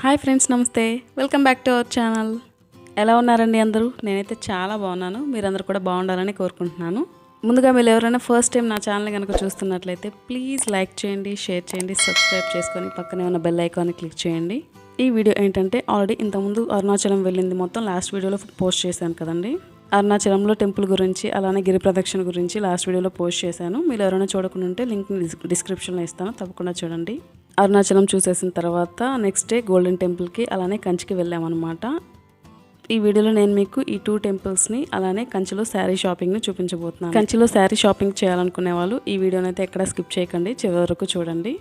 Hi friends, నమస్తే. Welcome back to our channel. ఎలా ఉన్నారండి అందరూ? నేనైతే చాలా బాగున్నాను. మీరందరూ కూడా బాగుండాలని కోరుకుంటున్నాను. ముందుగా మీరు ఎవరైనా ఫస్ట్ టైం నా ఛానల్ కనుక చూస్తున్నట్లయితే ప్లీజ్ లైక్ చేయండి, షేర్ చేయండి, సబ్స్క్రైబ్ చేసుకొని పక్కనే ఉన్న బెల్ ఐకాన్ని క్లిక్ చేయండి. ఈ వీడియో ఏంటంటే ఆల్రెడీ ఇంతకుముందు అరుణాచలం వెళ్ళింది మొత్తం లాస్ట్ వీడియోలో పోస్ట్ చేశాను కదండి. అరుణాచలంలో టెంపుల్ గురించి అలానే గిరి ప్రదక్షిణ గురించి లాస్ట్ వీడియోలో పోస్ట్ చేశాను. మీరు ఎవరైనా చూడకుండా ఉంటే లింక్ని డిస్క్రిప్షన్లో ఇస్తాను, తప్పకుండా చూడండి. అరుణాచలం చూసేసిన తర్వాత నెక్స్ట్ డే గోల్డెన్ టెంపుల్కి అలానే కంచికి వెళ్ళామన్నమాట. ఈ వీడియోలో నేను మీకు ఈ 2 టెంపుల్స్ని అలానే కంచిలో శారీ షాపింగ్ని చూపించబోతున్నాను. కంచిలో శారీ షాపింగ్ చేయాలనుకునే వాళ్ళు ఈ వీడియోని అయితే ఎక్కడ స్కిప్ చేయకండి, చివరి వరకు చూడండి.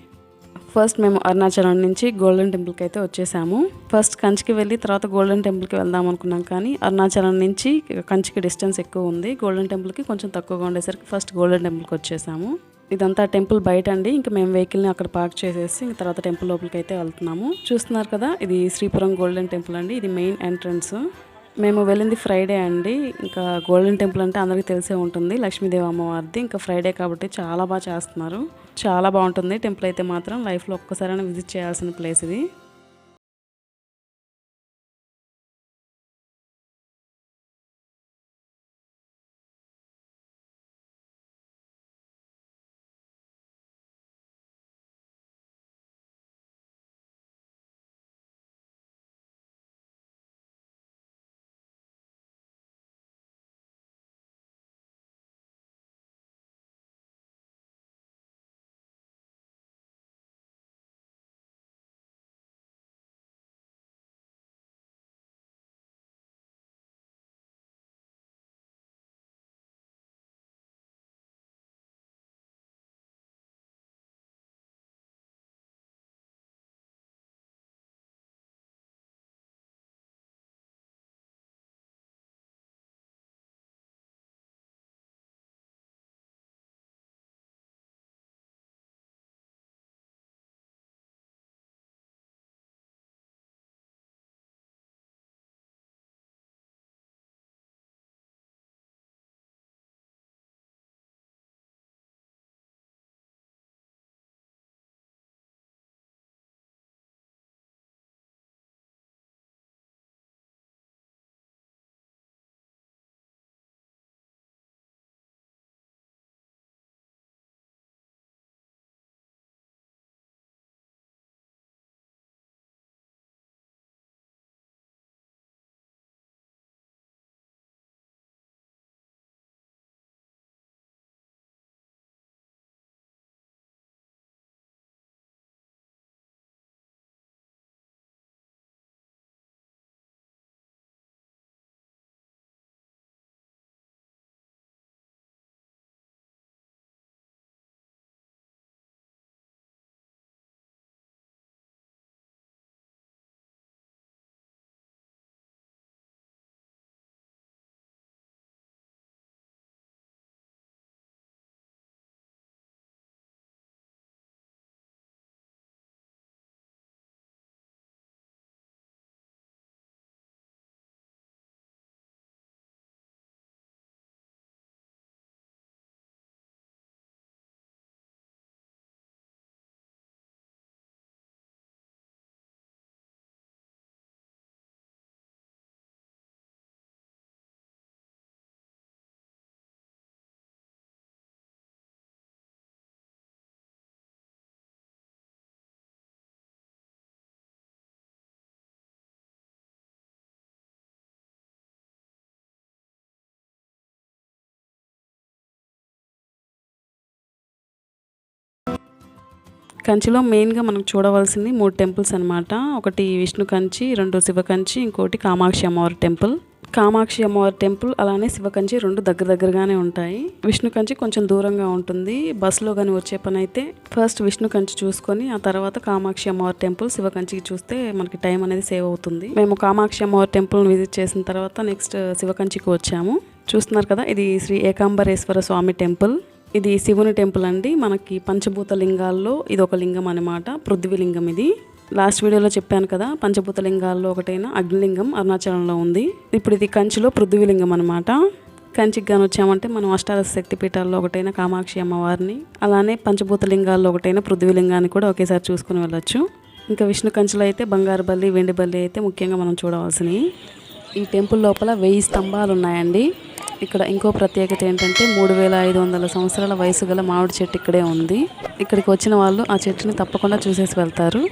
ఫస్ట్ మేము అరుణాచలం నుంచి గోల్డెన్ టెంపుల్కి అయితే వచ్చేసాము. ఫస్ట్ కంచికి వెళ్ళి తర్వాత గోల్డెన్ టెంపుల్కి వెళ్దాం అనుకున్నాం, కానీ అరుణాచలం నుంచి కంచికి డిస్టెన్స్ ఎక్కువ ఉంది. గోల్డెన్ టెంపుల్కి కొంచెం తక్కువగా ఉండేసరికి ఫస్ట్ గోల్డెన్ టెంపుల్కి వచ్చేసాము. ఇదంతా టెంపుల్ బయట అండి. ఇంకా మేము వెహికల్ని అక్కడ పార్క్ చేసేసి ఇంక తర్వాత టెంపుల్ లోపలికి అయితే వెళ్తున్నాము. చూస్తున్నారు కదా, ఇది శ్రీపురం గోల్డెన్ టెంపుల్ అండి. ఇది మెయిన్ ఎంట్రన్స్. మేము వెళ్ళింది ఫ్రైడే అండి. ఇంకా గోల్డెన్ టెంపుల్ అంటే అందరికీ తెలిసే ఉంటుంది, లక్ష్మీదేవి అమ్మవారిది. ఇంకా ఫ్రైడే కాబట్టి చాలా బాగా చేస్తున్నారు, చాలా బాగుంటుంది టెంపుల్ అయితే మాత్రం. లైఫ్లో ఒక్కసారైనా విజిట్ చేయాల్సిన ప్లేస్ ఇది. కంచిలో మెయిన్గా మనం చూడవలసింది 3 టెంపుల్స్ అనమాట. ఒకటి విష్ణు కంచి, 2 శివ కంచి, ఇంకోటి కామాక్షి అమ్మవారి టెంపుల్. కామాక్షి అమ్మవారి టెంపుల్ అలానే శివ కంచి 2 దగ్గరగానే ఉంటాయి. విష్ణు కంచి కొంచెం దూరంగా ఉంటుంది. బస్సులో కానీ వచ్చే పని అయితే ఫస్ట్ విష్ణు కంచి చూసుకొని ఆ తర్వాత కామాక్షి అమ్మవారి టెంపుల్, శివ కంచికి చూస్తే మనకి టైం అనేది సేవ్ అవుతుంది. మేము కామాక్షి అమ్మవారి టెంపుల్ని విజిట్ చేసిన తర్వాత నెక్స్ట్ శివ కంచికి వచ్చాము. చూస్తున్నారు కదా, ఇది శ్రీ ఏకాంబరేశ్వర స్వామి టెంపుల్. ఇది శివుని టెంపుల్ అండి. మనకి పంచభూత లింగాల్లో ఇది ఒక లింగం అనమాట, పృథ్వీ లింగం. ఇది లాస్ట్ వీడియోలో చెప్పాను కదా, పంచభూత లింగాల్లో ఒకటైన అగ్నిలింగం అరుణాచలంలో ఉంది. ఇప్పుడు ఇది కంచిలో పృథ్వీ లింగం అనమాట. కంచికి గాని వచ్చామంటే మనం అష్టాదశ శక్తి పీఠాల్లో ఒకటైన కామాక్షి అమ్మవారిని అలానే పంచభూత లింగాల్లో ఒకటైన పృథ్వీ లింగాన్ని కూడా ఒకేసారి చూసుకుని వెళ్ళొచ్చు. ఇంకా విష్ణు కంచిలో అయితే బంగారు బల్లి, వెండి బల్లి అయితే ముఖ్యంగా మనం చూడవలసినవి. ఈ టెంపుల్ లోపల 1000 స్తంభాలు ఉన్నాయండి. ఇక్కడ ఇంకో ప్రత్యేకత ఏంటంటే 3500 సంవత్సరాల వయసు గల మామిడి చెట్టు ఇక్కడే ఉంది. ఇక్కడికి వచ్చిన వాళ్ళు ఆ చెట్టుని తప్పకుండా చూసేసి వెళ్తారు.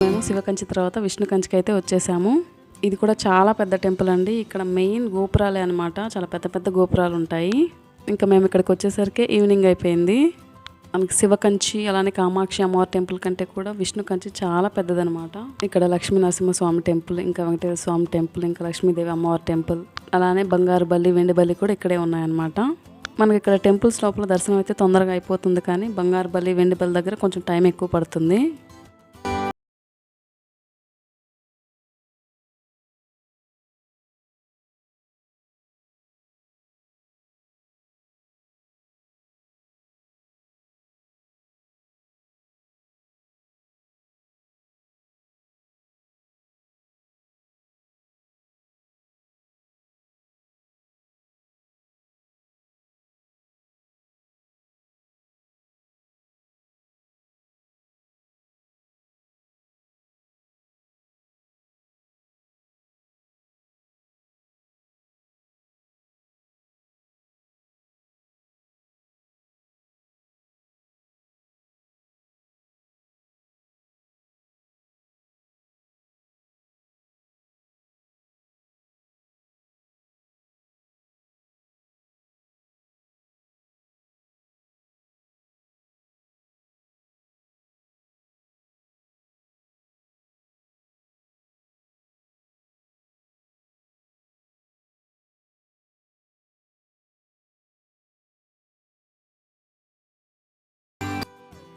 మేము శివకంచి తర్వాత విష్ణు కంచికి అయితే వచ్చేసాము. ఇది కూడా చాలా పెద్ద టెంపుల్ అండి. ఇక్కడ మెయిన్ గోపురాలే అనమాట. చాలా పెద్ద పెద్ద గోపురాలు ఉంటాయి. ఇంకా మేము ఇక్కడికి వచ్చేసరికి ఈవినింగ్ అయిపోయింది. మనకి శివకంచి అలానే కామాక్షి అమ్మవారి టెంపుల్ కంటే కూడా విష్ణు కంచి చాలా పెద్దదనమాట. ఇక్కడ లక్ష్మీ నరసింహస్వామి టెంపుల్, ఇంకా వెంకటేశ్వర స్వామి టెంపుల్, ఇంకా లక్ష్మీదేవి అమ్మవారి టెంపుల్, అలానే బంగారు బల్లి, వెండి బల్లి కూడా ఇక్కడే ఉన్నాయన్నమాట. మనకి ఇక్కడ టెంపుల్స్ లోపల దర్శనం అయితే తొందరగా అయిపోతుంది, కానీ బంగారు బల్లి, వెండి బల్లి దగ్గర కొంచెం టైం ఎక్కువ పడుతుంది.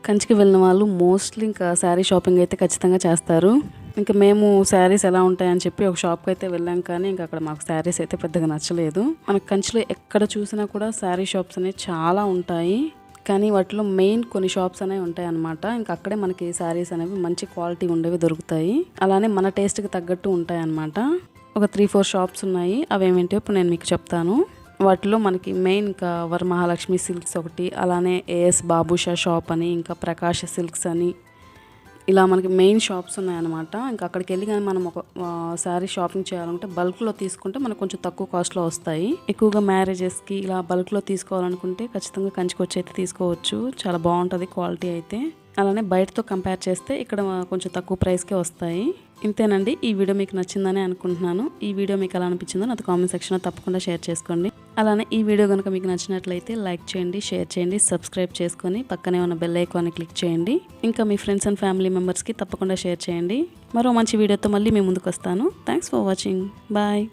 కంచికి వెళ్ళిన వాళ్ళు మోస్ట్లీ ఇంకా శారీ షాపింగ్ అయితే ఖచ్చితంగా చేస్తారు. ఇంకా మేము శారీస్ ఎలా ఉంటాయని చెప్పి ఒక షాప్కి అయితే వెళ్ళాం, కానీ ఇంకా అక్కడ మాకు శారీస్ అయితే పెద్దగా నచ్చలేదు. మనకు కంచిలో ఎక్కడ చూసినా కూడా శారీ షాప్స్ అనేవి చాలా ఉంటాయి, కానీ వాటిలో మెయిన్ కొన్ని షాప్స్ అనేవి ఉంటాయి అన్నమాట. ఇంకా అక్కడే మనకి శారీస్ అనేవి మంచి క్వాలిటీ ఉండేవి దొరుకుతాయి, అలానే మన టేస్ట్కి తగ్గట్టు ఉంటాయి అన్నమాట. ఒక 3-4 షాప్స్ ఉన్నాయి. అవేమేంటో ఇప్పుడు నేను మీకు చెప్తాను. వాటిలో మనకి మెయిన్ ఇంకా వరమహాలక్ష్మి సిల్క్స్ ఒకటి, అలానే ఏఎస్ బాబుషా షాప్ అని, ఇంకా ప్రకాష్ సిల్క్స్ అని, ఇలా మనకి మెయిన్ షాప్స్ ఉన్నాయన్నమాట. ఇంకా అక్కడికి వెళ్ళి కానీ మనం ఒక శారీ షాపింగ్ చేయాలంటే బల్క్లో తీసుకుంటే మనకు కొంచెం తక్కువ కాస్ట్లో వస్తాయి. ఎక్కువగా మ్యారేజెస్కి ఇలా బల్క్లో తీసుకోవాలనుకుంటే ఖచ్చితంగా కంచికి వచ్చి అయితే తీసుకోవచ్చు. చాలా బాగుంటుంది క్వాలిటీ అయితే. అలానే బయటతో కంపేర్ చేస్తే ఇక్కడ కొంచెం తక్కువ ప్రైస్కే వస్తాయి. ఇంతేనండి. ఈ వీడియో మీకు నచ్చిందని అనుకుంటున్నాను. ఈ వీడియో మీకు ఎలా అనిపించిందో నాతో కామెంట్ సెక్షన్లో తప్పకుండా షేర్ చేసుకోండి. అలానే ఈ వీడియో కనుక మీకు నచ్చినట్లయితే లైక్ చేయండి, షేర్ చేయండి, సబ్స్క్రైబ్ చేసుకొని పక్కనే ఉన్న బెల్ ఐకాన్ని క్లిక్ చేయండి. ఇంకా మీ ఫ్రెండ్స్ అండ్ ఫ్యామిలీ మెంబర్స్కి తప్పకుండా షేర్ చేయండి. మరో మంచి వీడియోతో మళ్ళీ మీ ముందుకు వస్తాను. Thanks for watching. బాయ్.